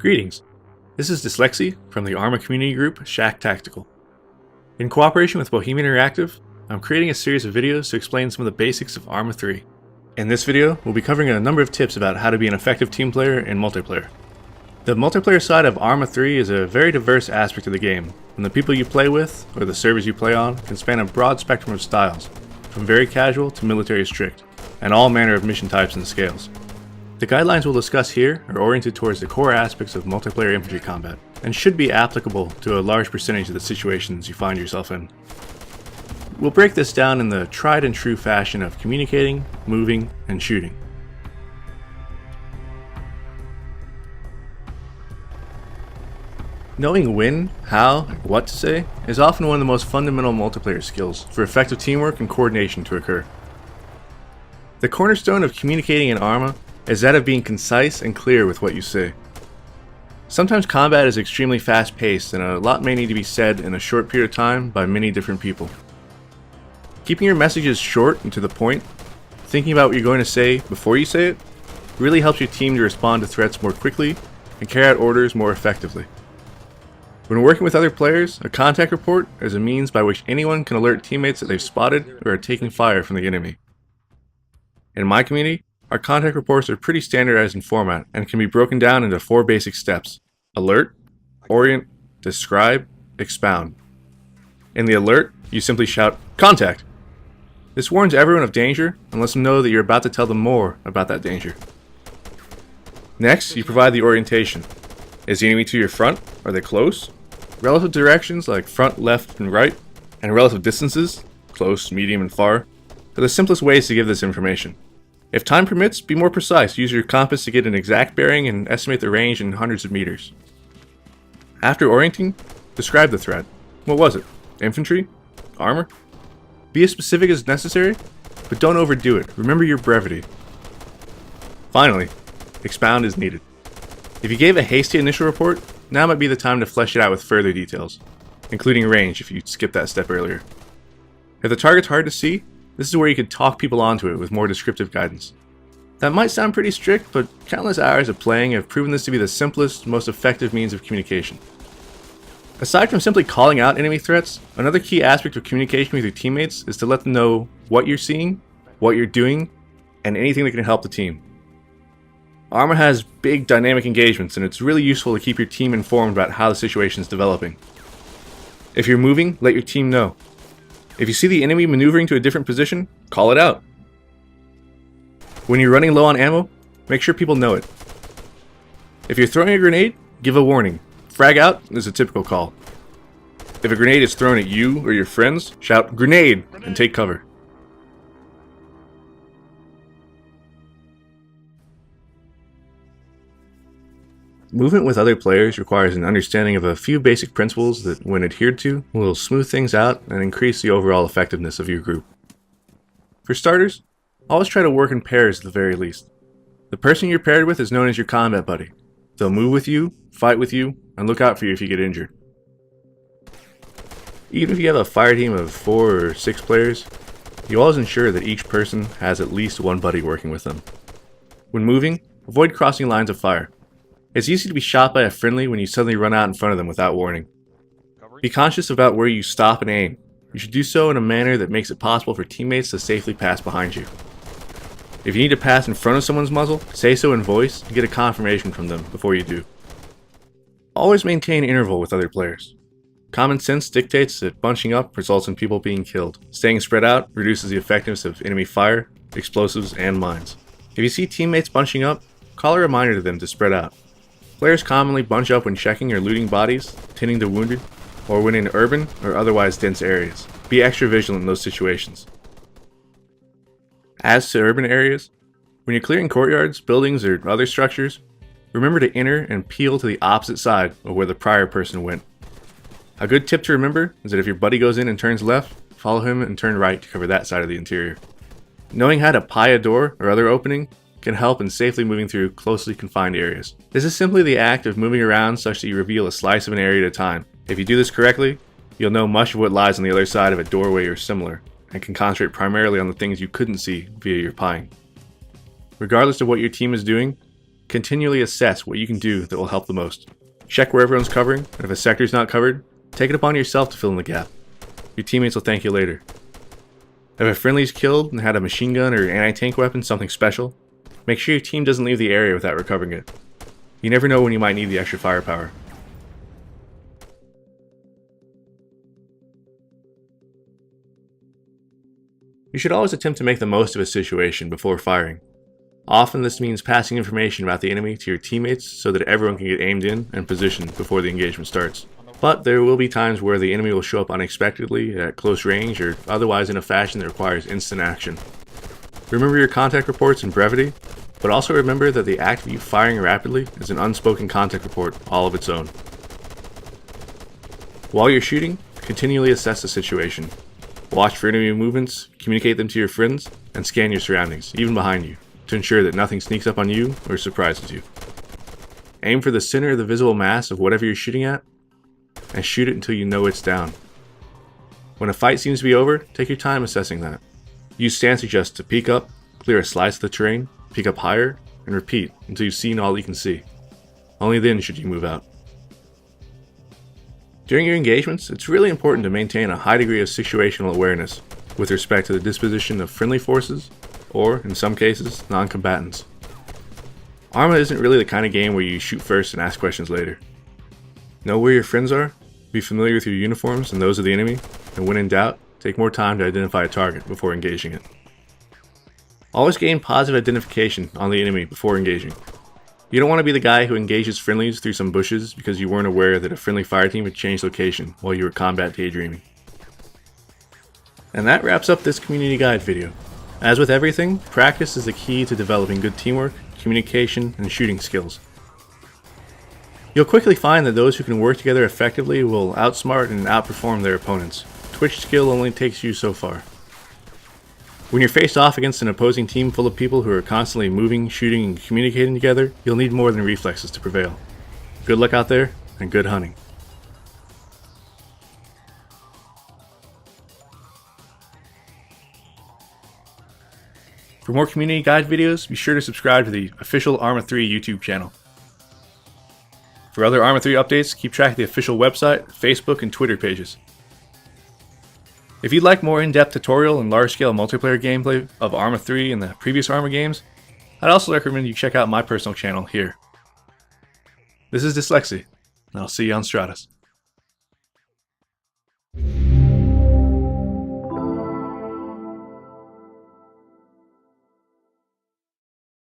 Greetings, this is Dslyexci from the ARMA community group ShackTactical. In cooperation with Bohemian Interactive, I'm creating a series of videos to explain some of the basics of ARMA III. In this video, we'll be covering a number of tips about how to be an effective team player in multiplayer. The multiplayer side of ARMA III is a very diverse aspect of the game, and the people you play with, or the servers you play on, can span a broad spectrum of styles, from very casual to military strict, and all manner of mission types and scales. The guidelines we'll discuss here are oriented towards the core aspects of multiplayer infantry combat, and should be applicable to a large percentage of the situations you find yourself in. We'll break this down in the tried and true fashion of communicating, moving, and shooting. Knowing when, how, and what to say is often one of the most fundamental multiplayer skills for effective teamwork and coordination to occur. The cornerstone of communicating in ARMA is that of being concise and clear with what you say. Sometimes combat is extremely fast-paced and a lot may need to be said in a short period of time by many different people. Keeping your messages short and to the point, thinking about what you're going to say before you say it, really helps your team to respond to threats more quickly and carry out orders more effectively. When working with other players, a contact report is a means by which anyone can alert teammates that they've spotted or are taking fire from the enemy. In my community, our contact reports are pretty standardized in format and can be broken down into 4 basic steps: alert, orient, describe, expound. In the alert, you simply shout, "Contact!" This warns everyone of danger and lets them know that you're about to tell them more about that danger. Next, you provide the orientation. Is the enemy to your front? Are they close? Relative directions like front, left, and right, and relative distances, close, medium, and far, are the simplest ways to give this information. If time permits, be more precise. Use your compass to get an exact bearing and estimate the range in hundreds of meters. After orienting, describe the threat. What was it? Infantry? Armor? Be as specific as necessary, but don't overdo it. Remember your brevity. Finally, expound as needed. If you gave a hasty initial report, now might be the time to flesh it out with further details, including range if you skipped that step earlier. If the target's hard to see, this is where you could talk people onto it with more descriptive guidance. That might sound pretty strict, but countless hours of playing have proven this to be the simplest, most effective means of communication. Aside from simply calling out enemy threats, another key aspect of communication with your teammates is to let them know what you're seeing, what you're doing, and anything that can help the team. ARMA has big dynamic engagements, and it's really useful to keep your team informed about how the situation is developing. If you're moving, let your team know. If you see the enemy maneuvering to a different position, call it out. When you're running low on ammo, make sure people know it. If you're throwing a grenade, give a warning. Frag out is a typical call. If a grenade is thrown at you or your friends, shout "Grenade" and take cover. Movement with other players requires an understanding of a few basic principles that, when adhered to, will smooth things out and increase the overall effectiveness of your group. For starters, always try to work in pairs at the very least. The person you're paired with is known as your combat buddy. They'll move with you, fight with you, and look out for you if you get injured. Even if you have a fire team of 4 or 6 players, you always ensure that each person has at least one buddy working with them. When moving, avoid crossing lines of fire. It's easy to be shot by a friendly when you suddenly run out in front of them without warning. Be conscious about where you stop and aim. You should do so in a manner that makes it possible for teammates to safely pass behind you. If you need to pass in front of someone's muzzle, say so in voice and get a confirmation from them before you do. Always maintain interval with other players. Common sense dictates that bunching up results in people being killed. Staying spread out reduces the effectiveness of enemy fire, explosives, and mines. If you see teammates bunching up, call a reminder to them to spread out. Players commonly bunch up when checking or looting bodies, tending to wounded, or when in urban or otherwise dense areas. Be extra vigilant in those situations. As to urban areas, when you're clearing courtyards, buildings, or other structures, remember to enter and peel to the opposite side of where the prior person went. A good tip to remember is that if your buddy goes in and turns left, follow him and turn right to cover that side of the interior. Knowing how to pie a door or other opening can help in safely moving through closely confined areas. This is simply the act of moving around such that you reveal a slice of an area at a time. If you do this correctly, you'll know much of what lies on the other side of a doorway or similar, and can concentrate primarily on the things you couldn't see via your pieing. Regardless of what your team is doing, Continually assess what you can do that will help the most. Check where everyone's covering, and if a sector is not covered, take it upon yourself to fill in the gap. Your teammates will thank you later. If a friendly is killed and had a machine gun or anti-tank weapon, something special, make sure your team doesn't leave the area without recovering it. You never know when you might need the extra firepower. You should always attempt to make the most of a situation before firing. Often this means passing information about the enemy to your teammates so that everyone can get aimed in and positioned before the engagement starts. But there will be times where the enemy will show up unexpectedly at close range or otherwise in a fashion that requires instant action. Remember your contact reports in brevity, but also remember that the act of you firing rapidly is an unspoken contact report all of its own. While you're shooting, continually assess the situation. Watch for enemy movements, communicate them to your friends, and scan your surroundings, even behind you, to ensure that nothing sneaks up on you or surprises you. Aim for the center of the visible mass of whatever you're shooting at, and shoot it until you know it's down. When a fight seems to be over, take your time assessing that. Use stance adjust to peek up, clear a slice of the terrain, peek up higher, and repeat until you've seen all you can see. Only then should you move out. During your engagements, it's really important to maintain a high degree of situational awareness with respect to the disposition of friendly forces, or, in some cases, non-combatants. ARMA isn't really the kind of game where you shoot first and ask questions later. Know where your friends are, be familiar with your uniforms and those of the enemy, and when in doubt, take more time to identify a target before engaging it. Always gain positive identification on the enemy before engaging. You don't want to be the guy who engages friendlies through some bushes because you weren't aware that a friendly fireteam had changed location while you were combat daydreaming. And that wraps up this community guide video. As with everything, practice is the key to developing good teamwork, communication, and shooting skills. You'll quickly find that those who can work together effectively will outsmart and outperform their opponents. Twitch skill only takes you so far. When you're faced off against an opposing team full of people who are constantly moving, shooting, and communicating together, you'll need more than reflexes to prevail. Good luck out there, and good hunting. For more community guide videos, be sure to subscribe to the official ARMA III YouTube channel. For other ARMA III updates, keep track of the official website, Facebook, and Twitter pages. If you'd like more in-depth tutorial and large-scale multiplayer gameplay of ARMA III and the previous ARMA games, I'd also recommend you check out my personal channel here. This is Dslyexci, and I'll see you on Stratus.